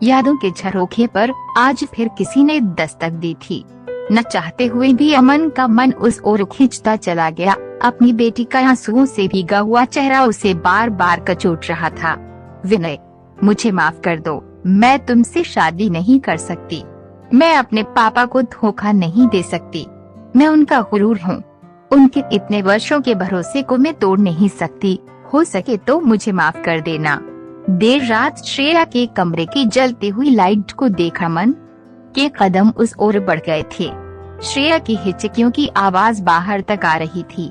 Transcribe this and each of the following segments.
यादों के झरोखे पर आज फिर किसी ने दस्तक दी थी। न चाहते हुए भी अमन का मन उस ओर खींचता चला गया। अपनी बेटी का आंसुओं से भीगा हुआ चेहरा उसे बार बार कचोट रहा था। विनय, मुझे माफ कर दो, मैं तुमसे शादी नहीं कर सकती। मैं अपने पापा को धोखा नहीं दे सकती। मैं उनका गुरूर हूँ। उनके इतने वर्षों के भरोसे को मैं तोड़ नहीं सकती। हो सके तो मुझे माफ कर देना। देर रात श्रेया के कमरे की जलती हुई लाइट को देखा अमन के कदम उस ओर बढ़ गए थे। श्रेया की हिचकियों की आवाज बाहर तक आ रही थी।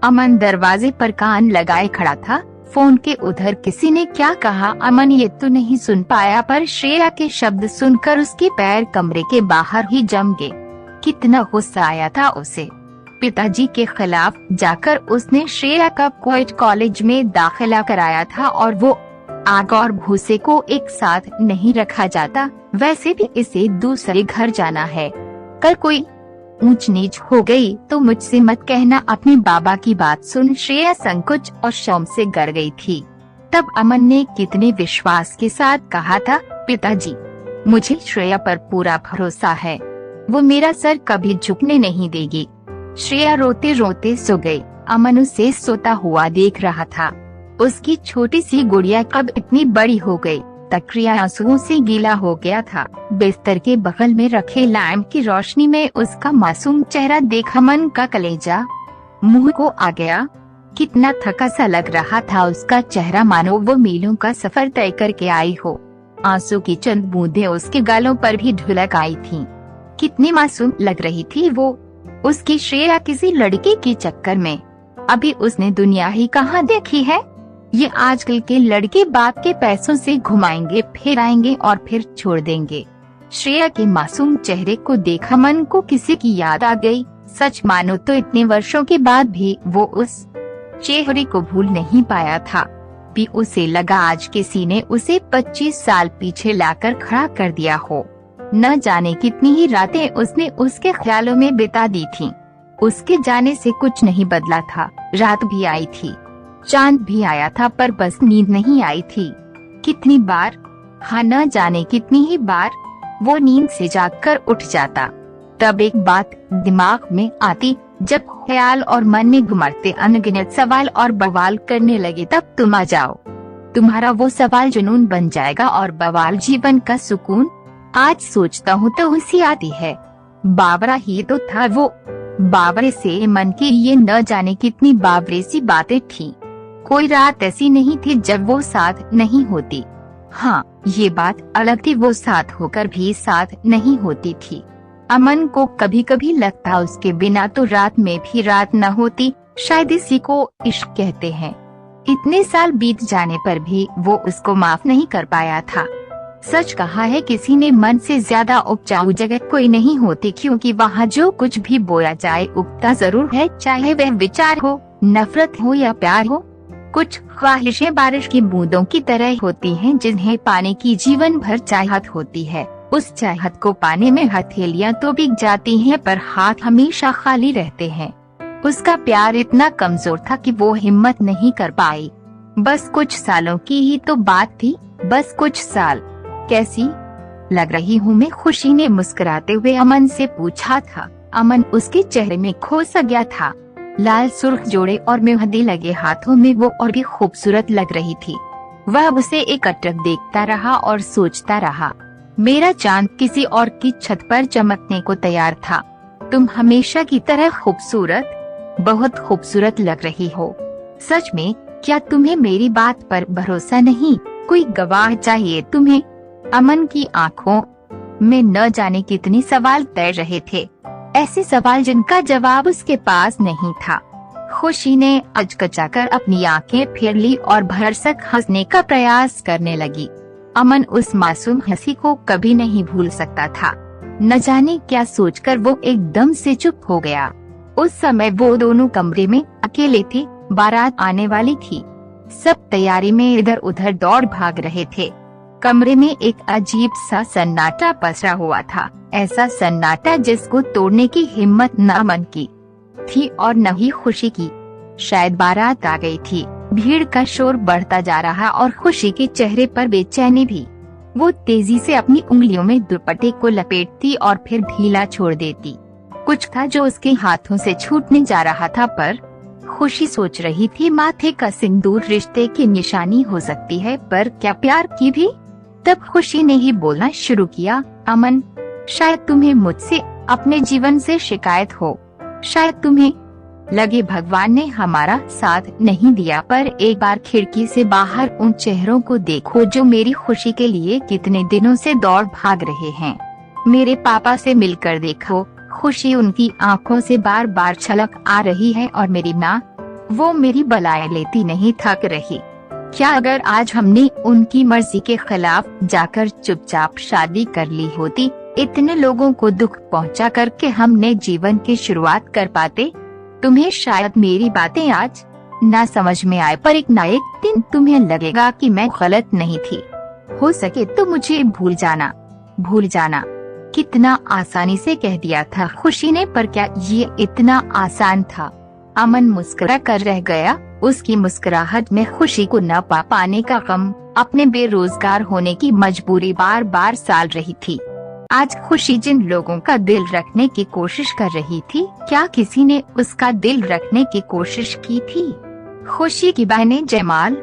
अमन दरवाजे पर कान लगाए खड़ा था। फोन के उधर किसी ने क्या कहा अमन ये तो नहीं सुन पाया, पर श्रेया के शब्द सुनकर उसके पैर कमरे के बाहर ही जम गए। कितना गुस्सा आया था उसे। पिताजी के खिलाफ जाकर उसने श्रेया का क्वेट कॉलेज में दाखिला कराया था और वो आग और भूसे को एक साथ नहीं रखा जाता। वैसे भी इसे दूसरे घर जाना है। कल कोई ऊंच नीच हो गई तो मुझसे मत कहना। अपने बाबा की बात सुन श्रेया संकोच और शर्म से गर गई थी। तब अमन ने कितने विश्वास के साथ कहा था, पिताजी, मुझे श्रेया पर पूरा भरोसा है। वो मेरा सर कभी झुकने नहीं देगी। श्रेया रोते रोते सो गई। अमन उसे सोता हुआ देख रहा था। उसकी छोटी सी गुड़िया कब इतनी बड़ी हो गई। तकिया आंसुओं से गीला हो गया था। बिस्तर के बगल में रखे लैंप की रोशनी में उसका मासूम चेहरा देख अमन का कलेजा मुंह को आ गया। कितना थका सा लग रहा था उसका चेहरा, मानो वो मीलों का सफर तय करके आई हो। आंसू की चंद बूंदें उसके गालों पर भी ढुलक आई थीं। कितनी मासूम लग रही थी वो। उसकी श्रेया किसी लड़के के चक्कर में। अभी उसने दुनिया ही कहाँ देखी है। ये आजकल के लड़के बाप के पैसों से घुमाएंगे, फिर आएंगे और फिर छोड़ देंगे। श्रेया के मासूम चेहरे को देखा मन को किसी की याद आ गई। सच मानो तो इतने वर्षों के बाद भी वो उस चेहरे को भूल नहीं पाया था। भी उसे लगा आज किसी ने उसे 25 साल पीछे लाकर खड़ा कर दिया हो। न जाने कितनी ही रातें उसने उसके ख्यालों में बिता दी थीं। उसके जाने से कुछ नहीं बदला था। रात भी आई थी, चांद भी आया था, पर बस नींद नहीं आई थी। कितनी बार, हाँ न जाने कितनी ही बार वो नींद से जागकर उठ जाता। तब एक बात दिमाग में आती, जब ख्याल और मन में घुमड़ते अनगिनत सवाल और बवाल करने लगे तब तुम आ जाओ। तुम्हारा वो सवाल जुनून बन जाएगा और बवाल जीवन का सुकून। आज सोचता हूँ तो हंसी आती है। बावरा ही तो था वो। बावरे से मन की ये न जाने कितनी बावरे सी बातें थी। कोई रात ऐसी नहीं थी जब वो साथ नहीं होती। हाँ, ये बात अलग थी, वो साथ होकर भी साथ नहीं होती थी। अमन को कभी कभी लगता उसके बिना तो रात में भी रात न होती। शायद इसी को इश्क कहते हैं। इतने साल बीत जाने पर भी वो उसको माफ नहीं कर पाया था। सच कहा है किसी ने, मन से ज्यादा उपजाऊ जगह कोई नहीं होती, क्योंकि वहाँ जो कुछ भी बोया जाए उगता जरूर है, चाहे वह विचार हो, नफरत हो या प्यार हो। कुछ ख्वाहिशें बारिश की बूंदों की तरह होती हैं, जिन्हें पाने की जीवन भर चाहत होती है। उस चाहत को पाने में हथेलियां तो बिक जाती हैं, पर हाथ हमेशा खाली रहते हैं। उसका प्यार इतना कमजोर था कि वो हिम्मत नहीं कर पाई। बस कुछ सालों की ही तो बात थी, बस कुछ साल। कैसी लग रही हूँ मैं, खुशी ने मुस्कुराते हुए अमन से पूछा था। अमन उसके चेहरे में खो सा गया था। लाल सुर्ख जोड़े और मेहंदी लगे हाथों में वो और भी खूबसूरत लग रही थी। वह उसे एकटक देखता रहा और सोचता रहा, मेरा चांद किसी और की छत पर चमकने को तैयार था। तुम हमेशा की तरह खूबसूरत, बहुत खूबसूरत लग रही हो। सच में, क्या तुम्हें मेरी बात पर भरोसा नहीं? कोई गवाह चाहिए तुम्हें? अमन की आंखों में न जाने कितने सवाल तैर रहे थे, ऐसे सवाल जिनका जवाब उसके पास नहीं था। खुशी ने अचकचाकर अपनी आंखें फेर ली और भरसक हंसने का प्रयास करने लगी। अमन उस मासूम हंसी को कभी नहीं भूल सकता था। न जाने क्या सोचकर वो एकदम से चुप हो गया। उस समय वो दोनों कमरे में अकेले थे। बारात आने वाली थी। सब तैयारी में इधर उधर दौड़ भाग रहे थे। कमरे में एक अजीब सा सन्नाटा पसरा हुआ था, ऐसा सन्नाटा जिसको तोड़ने की हिम्मत न अमन की थी और न ही खुशी की। शायद बारात आ गई थी। भीड़ का शोर बढ़ता जा रहा और खुशी के चेहरे पर बेचैनी भी। वो तेजी से अपनी उंगलियों में दुपट्टे को लपेटती और फिर ढीला छोड़ देती। कुछ था जो उसके हाथों से छूटने जा रहा था, पर खुशी सोच रही थी माथे का सिंदूर रिश्ते की निशानी हो सकती है, पर क्या प्यार की भी? तब खुशी ने ही बोलना शुरू किया, अमन, शायद तुम्हें मुझसे, अपने जीवन से शिकायत हो। शायद तुम्हें लगे भगवान ने हमारा साथ नहीं दिया, पर एक बार खिड़की से बाहर उन चेहरों को देखो जो मेरी खुशी के लिए कितने दिनों से दौड़ भाग रहे हैं। मेरे पापा से मिलकर देखो। खुशी उनकी आंखों से बार बार छलक आ रही है, और मेरी माँ, वो मेरी बलाएं लेती नहीं थक रही। क्या अगर आज हमने उनकी मर्जी के खिलाफ जाकर चुपचाप शादी कर ली होती, इतने लोगों को दुख पहुंचा करके हमने जीवन की शुरुआत कर पाते? तुम्हें शायद मेरी बातें आज ना समझ में आए, पर एक ना एक दिन तुम्हें लगेगा कि मैं गलत नहीं थी। हो सके तो मुझे भूल जाना। भूल जाना कितना आसानी से कह दिया था खुशी ने, पर क्या ये इतना आसान था? अमन मुस्कुरा कर रह गया। उसकी मुस्कुराहट में खुशी को न पा पाने का गम, अपने बेरोजगार होने की मजबूरी बार बार साल रही थी। आज खुशी जिन लोगों का दिल रखने की कोशिश कर रही थी, क्या किसी ने उसका दिल रखने की कोशिश की थी? खुशी की बहनें जयमाल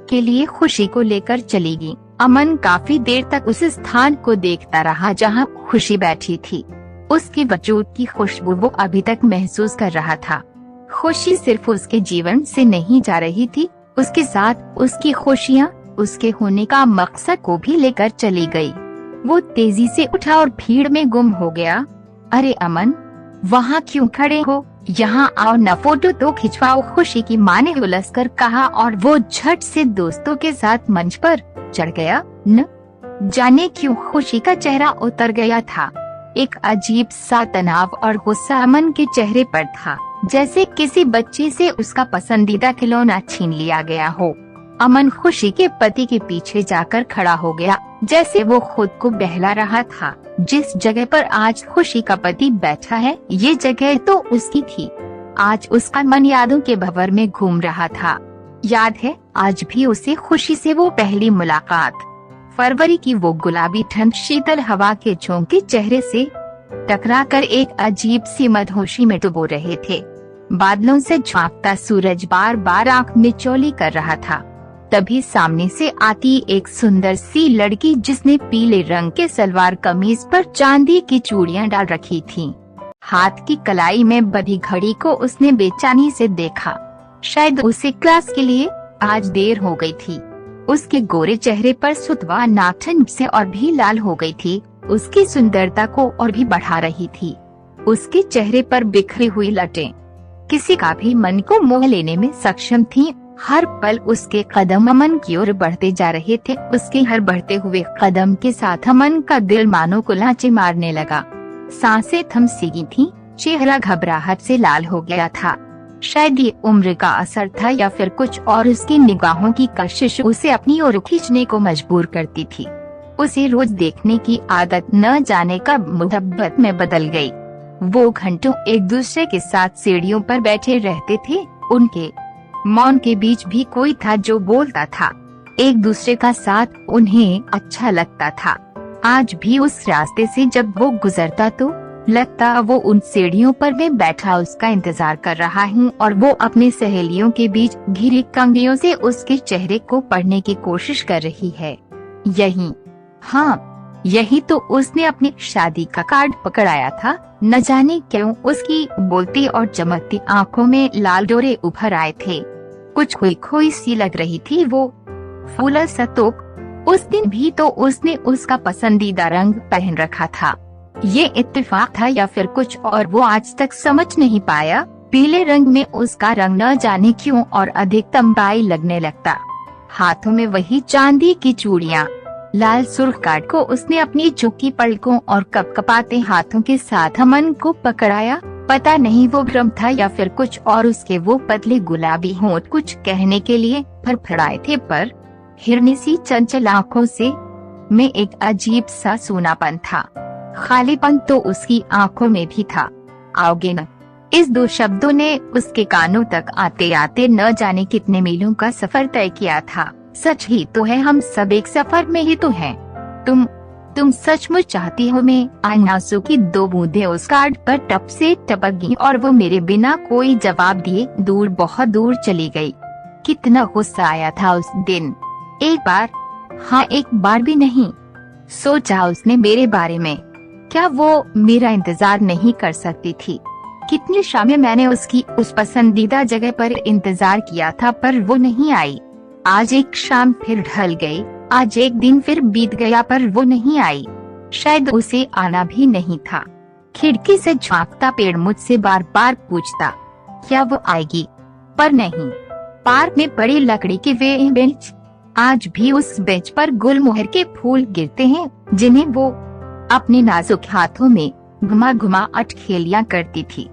के लिए खुशी को लेकर चली गईं। अमन काफी देर तक उस स्थान को देखता रहा जहां खुशी बैठी थी। उसकी वजूद की खुशबू वो अभी तक महसूस कर रहा था। खुशी सिर्फ उसके जीवन से नहीं जा रही थी, उसके साथ उसकी खुशियाँ, उसके होने का मकसद को भी लेकर चली गई। वो तेजी से उठा और भीड़ में गुम हो गया। अरे अमन, वहाँ क्यों खड़े हो? यहाँ आओ न, फोटो तो खिंचवाओ, खुशी की माँ ने उलझकर कहा, और वो झट से दोस्तों के साथ मंच पर चढ़ गया। न जाने क्यों खुशी का चेहरा उतर गया था। एक अजीब सा तनाव और गुस्सा अमन के चेहरे पर था, जैसे किसी बच्चे से उसका पसंदीदा खिलौना छीन लिया गया हो। अमन खुशी के पति के पीछे जाकर खड़ा हो गया, जैसे वो खुद को बहला रहा था। जिस जगह पर आज खुशी का पति बैठा है, ये जगह तो उसकी थी। आज उसका मन यादों के भंवर में घूम रहा था। याद है आज भी उसे खुशी से वो पहली मुलाकात, फरवरी की वो गुलाबी ठंड शीतल हवा के झोंके चेहरे से टकराकर एक अजीब सी मदहोशी में डुबो रहे थे। बादलों से झांकता सूरज बार बार आंख मिचौली कर रहा था। तभी सामने से आती एक सुंदर सी लड़की, जिसने पीले रंग के सलवार कमीज पर चांदी की चूड़ियां डाल रखी थीं। हाथ की कलाई में बंधी घड़ी को उसने बेचैनी से देखा। शायद उसे क्लास के लिए आज देर हो गई थी। उसके गोरे चेहरे पर सुतवा नाखून से और भी लाल हो गई थी, उसकी सुंदरता को और भी बढ़ा रही थी। उसके चेहरे पर बिखरी हुई लटें किसी का भी मन को मोह लेने में सक्षम थीं। हर पल उसके कदम अमन की ओर बढ़ते जा रहे थे। उसके हर बढ़ते हुए कदम के साथ अमन का दिल मानो को लांचे मारने लगा। सांसें थम सी गई थीं, चेहरा घबराहट से लाल हो गया था। शायद ये उम्र का असर था या फिर कुछ और। उसकी निगाहों की कशिश उसे अपनी ओर खींचने को मजबूर करती थी। उसे रोज देखने की आदत न जाने कब मोहब्बत में बदल गई। वो घंटों एक दूसरे के साथ सीढ़ियों पर बैठे रहते थे। उनके मौन के बीच भी कोई था जो बोलता था। एक दूसरे का साथ उन्हें अच्छा लगता था। आज भी उस रास्ते से जब वो गुजरता तो लगता वो उन सीढ़ियों पर मैं बैठा उसका इंतजार कर रहा हूँ, और वो अपनी सहेलियों के बीच घिरी कंघियों से उसके चेहरे को पढ़ने की कोशिश कर रही है। यही तो उसने अपनी शादी का कार्ड पकड़ाया था। न जाने क्यों उसकी बोलती और चमकती आंखों में लाल डोरे उभर आए थे। कुछ खोई खोई सी लग रही थी वो। फूला सा तोप। उस दिन भी तो उसने उसका पसंदीदा रंग पहन रखा था। ये इत्तेफाक था या फिर कुछ और, वो आज तक समझ नहीं पाया। पीले रंग में उसका रंग न जाने क्यों और अधिक तंबाई लगने लगता। हाथों में वही चांदी की चूड़ियाँ, लाल सुर्ख कार्ड को उसने अपनी झुकी पलकों और कपकपाते हाथों के साथ अमन को पकड़ाया। पता नहीं वो भ्रम था या फिर कुछ और। उसके वो पतले गुलाबी होंठ कुछ कहने के लिए फड़फड़ाए थे, पर हिरनी सी चंचल आँखों से में एक अजीब सा सूनापन था। खालीपन तो उसकी आंखों में भी था। आओगे न? इस दो शब्दों ने उसके कानों तक आते आते न जाने कितने मीलों का सफर तय किया था। सच ही तो है, हम सब एक सफर में ही तो हैं। तुम सचमुच चाहती हो? मैं आंसू की 2 बूंदें उस कार्ड पर टप से टपक गईं और वो मेरे बिना कोई जवाब दिए दूर, बहुत दूर चली गई। कितना गुस्सा आया था उस दिन। एक बार, हाँ एक बार भी नहीं सोचा उसने मेरे बारे में। क्या वो मेरा इंतजार नहीं कर सकती थी? कितनी शामें मैंने उसकी उस पसंदीदा जगह पर इंतजार किया था, पर वो नहीं आई। आज एक शाम फिर ढल गई, आज एक दिन फिर बीत गया, पर वो नहीं आई। शायद उसे आना भी नहीं था। खिड़की से झांकता पेड़ मुझसे बार बार पूछता, क्या वो आएगी? पर नहीं। पार्क में पड़ी लकड़ी के वे बेंच, आज भी उस बेंच पर गुलमोहर के फूल गिरते हैं, जिन्हें वो अपने नाजुक हाथों में घुमा घुमा अटखेलियां करती थी।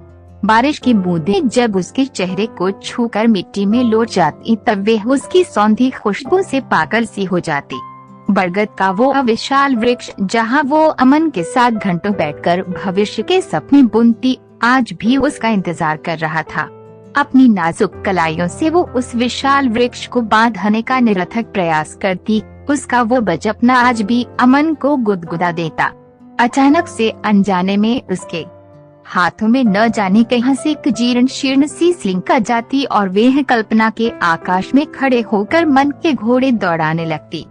बारिश की बूंदें जब उसके चेहरे को छूकर मिट्टी में लौट जाती, तब वे उसकी सौंधी खुशबू से पागल सी हो जाती। बरगद का वो विशाल वृक्ष, जहाँ वो अमन के साथ घंटों बैठकर भविष्य के सपने बुनती, आज भी उसका इंतजार कर रहा था। अपनी नाजुक कलाइयों से वो उस विशाल वृक्ष को बांधने का निरर्थक प्रयास करती। उसका वो बचपना आज भी अमन को गुदगुदा देता। अचानक से अनजाने में उसके हाथों में न जाने कहां से एक जीर्ण शीर्ण सी स्लिंग आ जाती और वह कल्पना के आकाश में खड़े होकर मन के घोड़े दौड़ाने लगती।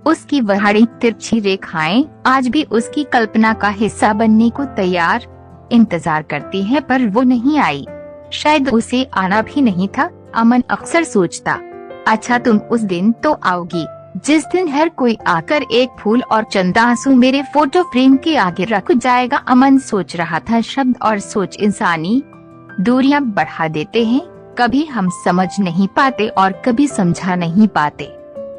उसकी वहाड़ी तिरछी रेखाएं आज भी उसकी कल्पना का हिस्सा बनने को तैयार इंतजार करती है, पर वो नहीं आई। शायद उसे आना भी नहीं था। अमन अक्सर सोचता, अच्छा तुम उस दिन तो आओगी जिस दिन हर कोई आकर एक फूल और चंद आंसू मेरे फोटो फ्रेम के आगे रख जाएगा। अमन सोच रहा था, शब्द और सोच इंसानी दूरियां बढ़ा देते हैं। कभी हम समझ नहीं पाते और कभी समझा नहीं पाते।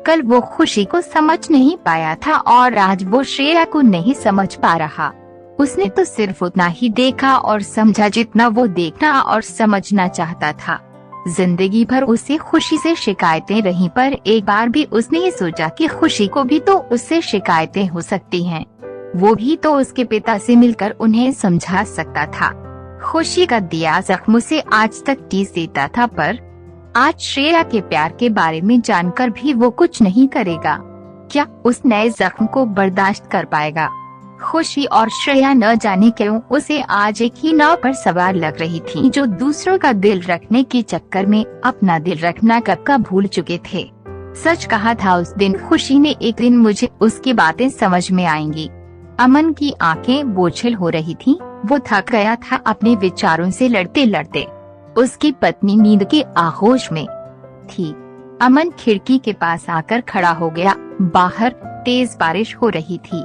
कल वो खुशी को समझ नहीं पाया था और आज वो श्रेया को नहीं समझ पा रहा। उसने तो सिर्फ उतना ही देखा और समझा जितना वो देखना और समझना चाहता था। जिंदगी भर उसे खुशी से शिकायतें रहीं, पर एक बार भी उसने ये सोचा कि खुशी को भी तो उससे शिकायतें हो सकती हैं। वो भी तो उसके पिता से मिलकर उन्हें समझा सकता था। खुशी का दिया जख्म से आज तक टीस देता था, पर आज श्रेया के प्यार के बारे में जानकर भी वो कुछ नहीं करेगा। क्या उस नए जख्म को बर्दाश्त कर पाएगा? खुशी और श्रेया न जाने क्यों उसे आज एक ही नाव पर सवार लग रही थी, जो दूसरों का दिल रखने के चक्कर में अपना दिल रखना कब का भूल चुके थे। सच कहा था उस दिन खुशी ने, एक दिन मुझे उसकी बातें समझ में आएंगी। अमन की आंखें बोझिल हो रही थीं। वो थक गया था अपने विचारों से लड़ते लड़ते। उसकी पत्नी नींद के आगोश में थी। अमन खिड़की के पास आकर खड़ा हो गया। बाहर तेज बारिश हो रही थी।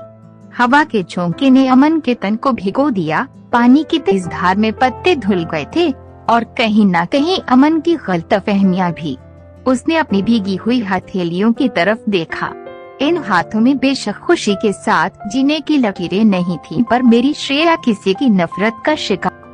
हवा के झोंके ने अमन के तन को भिगो दिया। पानी की तेज धार में पत्ते धुल गए थे और कहीं न कहीं अमन की गलतफहमियां भी। उसने अपनी भीगी हुई हथेलियों की तरफ देखा। इन हाथों में बेशक खुशी के साथ जीने की लकीरें नहीं थी, पर मेरी श्रेया किसी की नफरत का शिकार